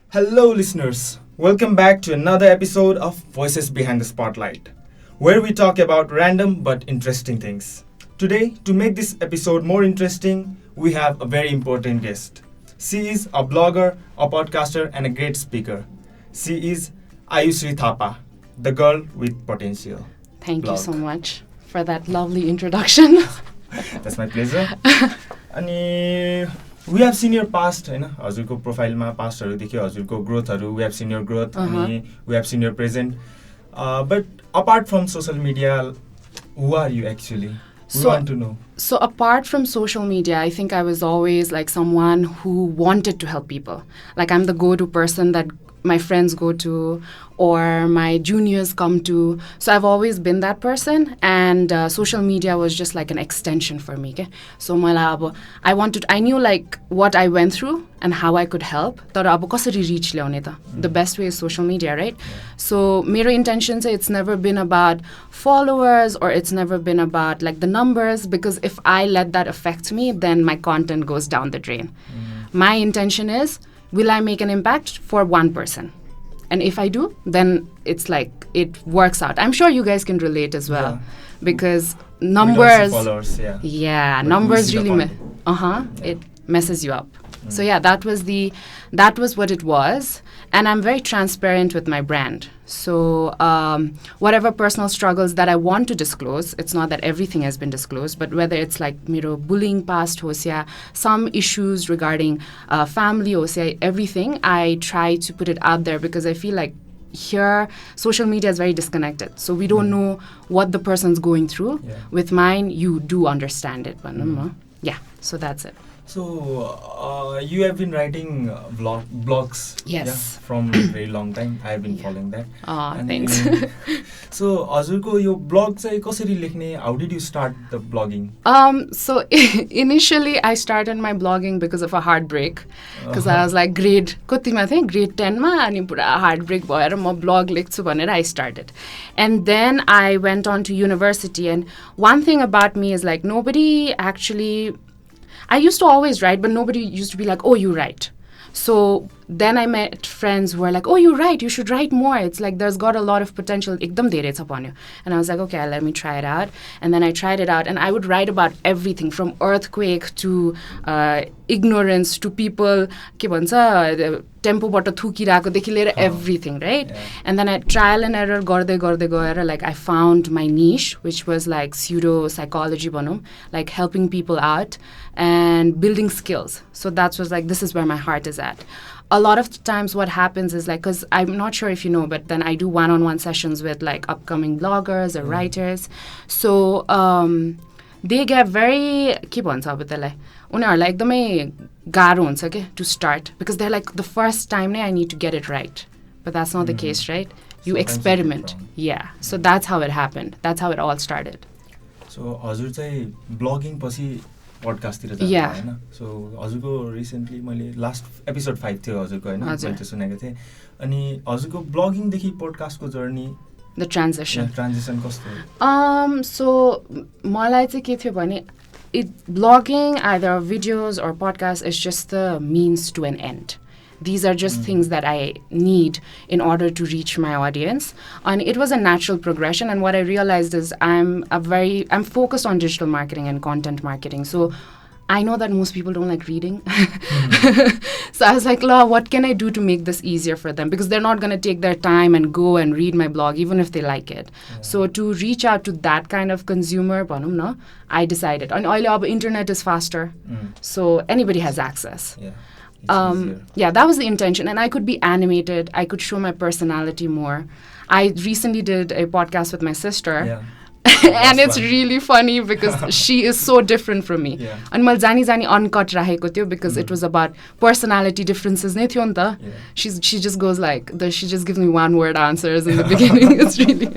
Hello, listeners. Welcome back to another episode of Voices Behind the Spotlight, where we talk about random but interesting things. Today, to make this episode more interesting, we have a very important guest. She is a blogger, a podcaster, and a great speaker. She is Aayushree Thapa, the girl with potential. Thank blog. you so much for that lovely introduction. That's my pleasure. अनि we have seen your past, हैन हजुरको प्रोफाइलमा पास्टहरु देख्यो हजुरको ग्रोथहरु we have seen your growth अनि we have seen your present but apart from social media who are you actually? We want to know. So apart from social media, I think I was always like someone who wanted to help people. Like I'm the go-to person that my friends go to or my juniors come to. So I've always been that person, and social media was just like an extension for me. Okay? So I knew like what I went through and how I could help. The best way is social media, right? So my intention is it's never been about followers or it's never been about like the numbers, because if I let that affect me, then my content goes down the drain. My intention is, will I make an impact for one person? And if I do, then it's like it works out. I'm sure you guys can relate as well, because numbers. We don't see followers, yeah, but numbers really. It messes you up. So yeah, that was what it was, and I'm very transparent with my brand. So whatever personal struggles that I want to disclose, it's not that everything has been disclosed, but whether it's like bullying past hosya, some issues regarding family hosya, everything, I try to put it out there, because I feel like here social media is very disconnected, so we don't know what the person's going through. With mine, you do understand it, but yeah, so that's it. So you have been writing blogs, yes, from a very long time. I have been following that. Thanks. So हजुरको यो blog चाहिँ कसरी लेख्ने? How did you start the blogging? So initially I started my blogging because of a heartbreak, because I was like grade 10 मा अनि पुरा heartbreak भएर म blog लेख्छु भनेर I started. And then I went on to university, and one thing about me is like nobody actually, I used to always write, but nobody used to be like, oh, you write. So then I met friends who were like, oh, you write, you should write more. It's like there's got a lot of potential. Ekdam धेरै छ भन्यो. And I was like, okay, let me try it out. And then I tried it out, and I would write about everything from earthquake to ignorance to people, के भन्छ, टेम्पोबाट थुकिरहेकोदेखि लिएर everything, right? And then I trial and error गर्दै गएर like I found my niche, which was like pseudo psychology भनौँ, like helping people out and building skills. So that was like, this is where my heart is at. A lot of times what happens is like, because I'm not sure if you know, but then I do one-on-one sessions with like upcoming bloggers or writers. So they get very, के भन्छ अब त्यसलाई, उनीहरूलाई एकदमै गाह्रो हुन्छ के to start, because they're like, the first time I need to get it right. But that's not the case, right? You Sometimes experiment. Yeah. So that's how it happened. That's how it all started. So हजुर चाहिँ blogging पछि पडकास्टतिर जानु हैन? सो हजुरको recently मैले last episode 5 थियो हजुरको हैन, मैले सुनेको थिएँ. अनि हजुरको ब्लगिङ देखि पडकास्टको जर्नी, the transition कस्तो? So मलाई चाहिँ के थियो भने, blogging, either videos or podcasts, is just the means to an end. These are just things that I need in order to reach my audience. And it was a natural progression. And what I realized is I'm focused on digital marketing and content marketing. So I know that most people don't like reading. So I was like, what can I do to make this easier for them? Because they're not going to take their time and go and read my blog, even if they like it. So to reach out to that kind of consumer, I decided. And the internet is faster. So anybody has access. Yeah, that was the intention. And I could be animated. I could show my personality more. I recently did a podcast with my sister. And it's really funny because she is so different from me. And मैले जानी uncut राखेको थियो, because it was about personality differences नै थियो नि त. She just goes like, she just gives me one word answers in the beginning. It's really,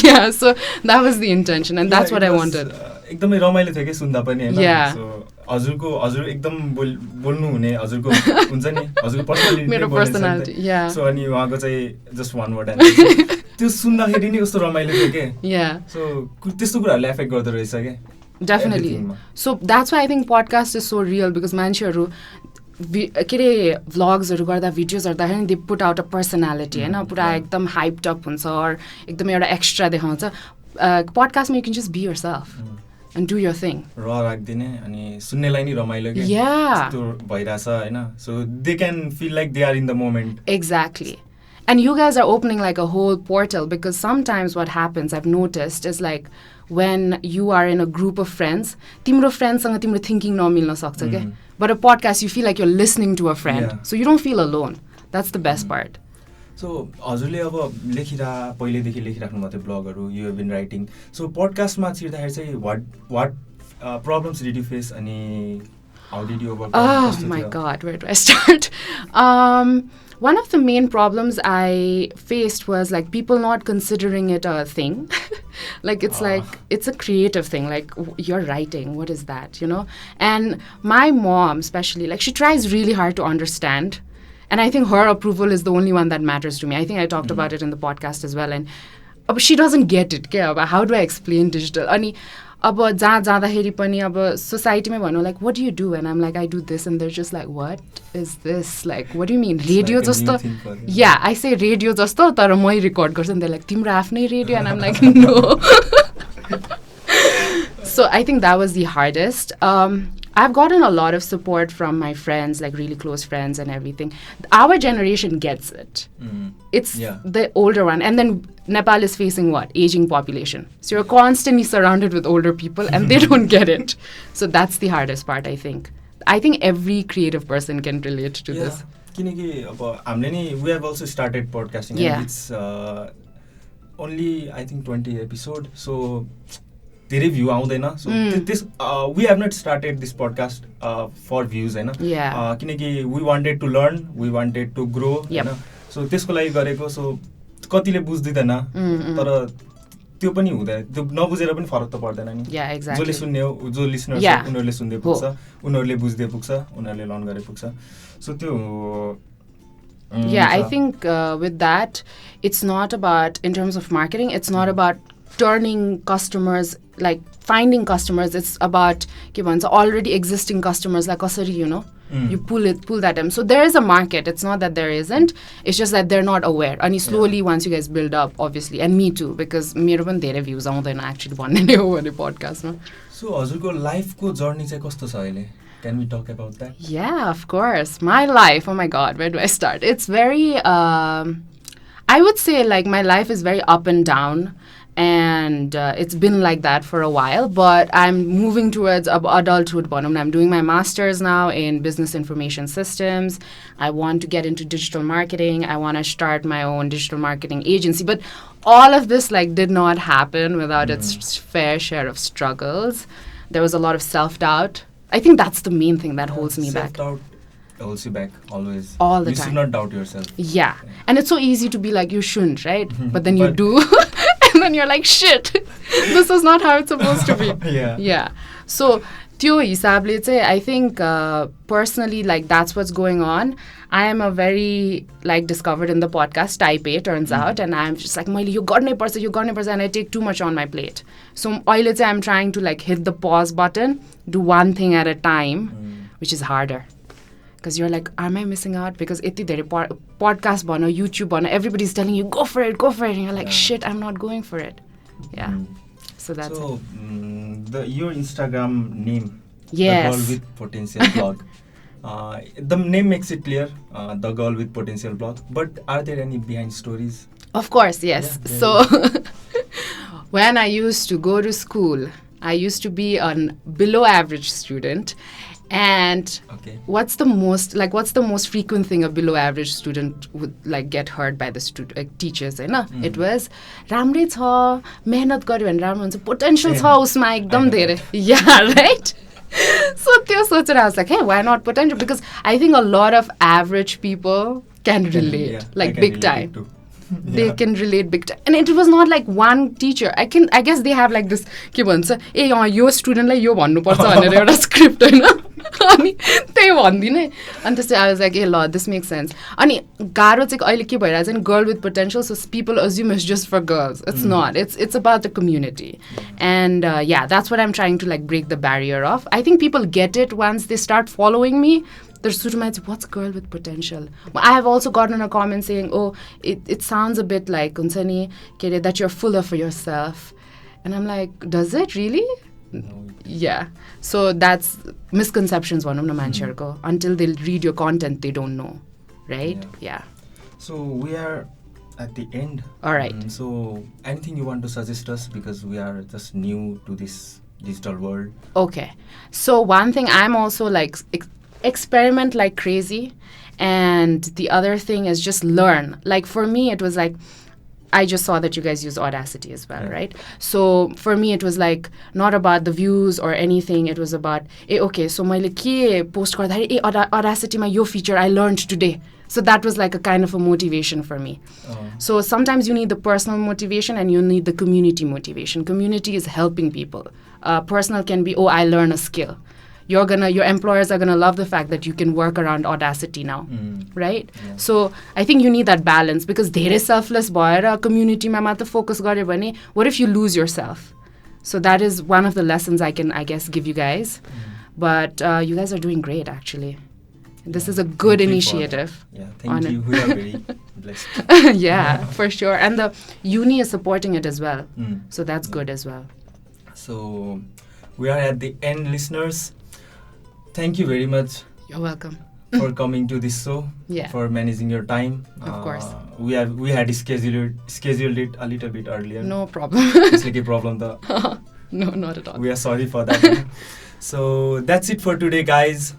yeah, so that was the intention, and that's what I wanted. एकदमै रमाइलो थियो के सुन्दा पनि हैन? So हजुर एकदम बोल्नु हुने, हजुरको हुन्छ नि, हजुरको पर्सनालिटी मेरो personality, yeah. So अनि उहाँको चाहिँ just one word answer. त्यो सुन्दाखेरि नि कस्तो रमाइलो थियो के? Yeah. So त्यस्तो कुराहरुले एफेक्ट गर्दो रहेछ के? Definitely. So that's why I think podcast is so real, because मान्छेहरु के अरे भ्लग्सहरू गर्दा भिडियोजहरू गर्दाखेरि they put out a personality होइन पुरा एकदम हाइप्ड अप हुन्छ अर एकदम एउटा एक्स्ट्रा देखाउँछ पडकास्टमा you can just be yourself and do your thing र राख्दिने अनि सुन्नेलाई नि रमाइलो के Yeah. यस्तो भइरहेछ होइन so they can feel like they are in the moment Exactly. And you guys are opening like a whole portal because sometimes what happens, I've noticed, is like when you are in a group of friends, timro friends सँग timro thinking नमिल्न सक्छ के but a podcast you feel like you're listening to a friend. Yeah. So you don't feel alone. That's the best part. सो हजुरले अब पहिल्यैदेखि लेखिराख्नु भएको थियो ब्लगहरू you have been writing सो पडकास्टमा छिर्दाखेरि चाहिँ वाट problems did you face अनि how did you overcome Oh my God, where do I start? One of the main problems I faced was like people not considering it a thing. Like it's a creative thing. Like you're writing, what is that, you know? And my mom especially, like she tries really hard to understand. And I think her approval is the only one that matters to me. I think I talked about it in the podcast as well. And she doesn't get it. How do I explain digital? Ani, अब जहाँ जाँदाखेरि पनि अब सोसाइटीमै भनौँ like what you do and I'm like I do this and they're just like what is this like what you mean radio जस्तो या आई से रेडियो जस्तो तर मै रेकर्ड गर्छु नि लाइक तिम्रो आफ्नै radio and I'm like no So I think that was the hardest. I've gotten a lot of support from my friends, like really close friends and everything. Our generation gets it. It's the older one. And then Nepal is facing what? Aging population. So you're constantly surrounded with older people and they don't get it. So that's the hardest part, I think. I think every creative person can relate to this. किनकि अब हामीले नि we have also started podcasting and it's only I think 20 episode so धेरै view आउँदैन सो this we have not started this podcast for views हैन किनकि we wanted to learn we wanted to grow हैन सो त्यसको लागि गरेको सो कतिले बुझ्दिदैन तर त्यो पनि हुँदैन त्यो नबुझेर पनि फरक त पर्दैन नि जसले सुन्ने हो जो लिसनर छ उनीहरूले सुन्दै पुग्छ उनीहरूले बुझ्दै पुग्छ उनीहरूले लर्न गरे पुग्छ सो त्यो I think with that it's not about in terms of marketing it's not about turning customers like finding customers it's about के भन्छ already existing customers like कसरी you know you pull that in so there is a market it's not that there isn't it's just that they're not aware and slowly once you guys build up obviously and me too because मेरो पनि धेरै views आउँदैन actually भन्ने नै हो भने podcast मा so हजुरको लाइफ को जर्नी चाहिँ कस्तो छ अहिले can we talk about that yeah of course my life oh my god where do I start it's very I would say like my life is very up and down and it's been like that for a while but I'm moving towards adulthood I'm doing my master's now in business information systems I want to get into digital marketing I want to start my own digital marketing agency but all of this like did not happen without its fair share of struggles there was a lot of self-doubt I think that's the main thing that holds me back self-doubt holds you back always all the time you should not doubt yourself yeah and it's so easy to be like you shouldn't right but then you do and then you're like shit this is not how it's supposed to be yeah so त्यो हिसाबले चाहिँ I think personally like that's what's going on I am a very like discovered in the podcast type A turns out and I'm just like मैले यो गर्नै पर्छ and I take too much on my plate so अहिले चाहिँ I'm trying to like hit the pause button do one thing at a time which is harder because you're like am I missing out because यति धेरै podcast भन YouTube भन everybody's telling you go for it and you're like shit I'm not going for it so that's it. Your Instagram name yes the girl with potential blog the name makes it clear the girl with potential blog but are there any behind stories of course yes so when I used to go to school I used to be a below average student and what's the most frequent thing a below average student would like get heard by the teachers it was राम्रै छ मेहनत गर्यो भने राम्रो हुन्छ potential छ उसमा एकदम धेरै yeah right so त्यो सोचेर I was like hey why not potential because I think a lot of average people can relate like big time they can relate big time and it was not like one teacher I guess they have like this के भन्छ ए यो स्टुडेन्टलाई यो भन्नुपर्छ भनेर एउटा script हैन अनि त्यही भन्दिने अनि त्यसै I was like ए ल this makes sense अनि गाह्रो चाहिँ अहिले के भइरहेछ नि girl with potential so people assume it's just for girls it's not it's about the community and that's what I'm trying to like break the barrier of I think people get it once they start following me there's suitmates, what's girl with potential? I have also gotten a comment saying, oh, it sounds a bit like unsani that you're full of yourself. And I'm like, does it really? No. Yeah. So that's misconceptions one of the mancherko. Until they read your content, they don't know. Right? Yeah. So we are at the end. All right. So anything you want to suggest us, because we are just new to this digital world? Okay. So one thing, I'm also like experiment like crazy. And the other thing is just learn. Like for me, it was like, I just saw that you guys use Audacity as well, right? So for me, it was like not about the views or anything. It was about, okay, so मैले के post गर्दाखेरि Audacity मा यो feature I learned today. So that was like a kind of a motivation for me. So sometimes you need the personal motivation and you need the community motivation. Community is helping people. Personal can be, I learn a skill. Your employers are gonna love the fact that you can work around Audacity now, right? Yeah. So I think you need that balance, because धेरै selfless भएर community मा मात्र focus गर्यो भने what if you lose yourself? So that is one of the lessons I can, I guess, give you guys. But you guys are doing great, actually. This is a good initiative. Yeah, thank you. We are very blessed. Yeah, for sure. And the uni is supporting it as well. So that's good as well. So we are at the end, listeners. Thank you very much. You're welcome. For coming to this show. Yeah. For managing your time. Of course. We had scheduled it a little bit earlier. No problem. It's like a problem though. No, not at all. We are sorry for that. So that's it for today, guys.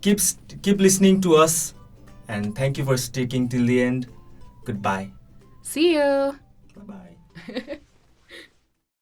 Keep listening to us, and thank you for sticking till the end. Goodbye. See you. Bye-bye.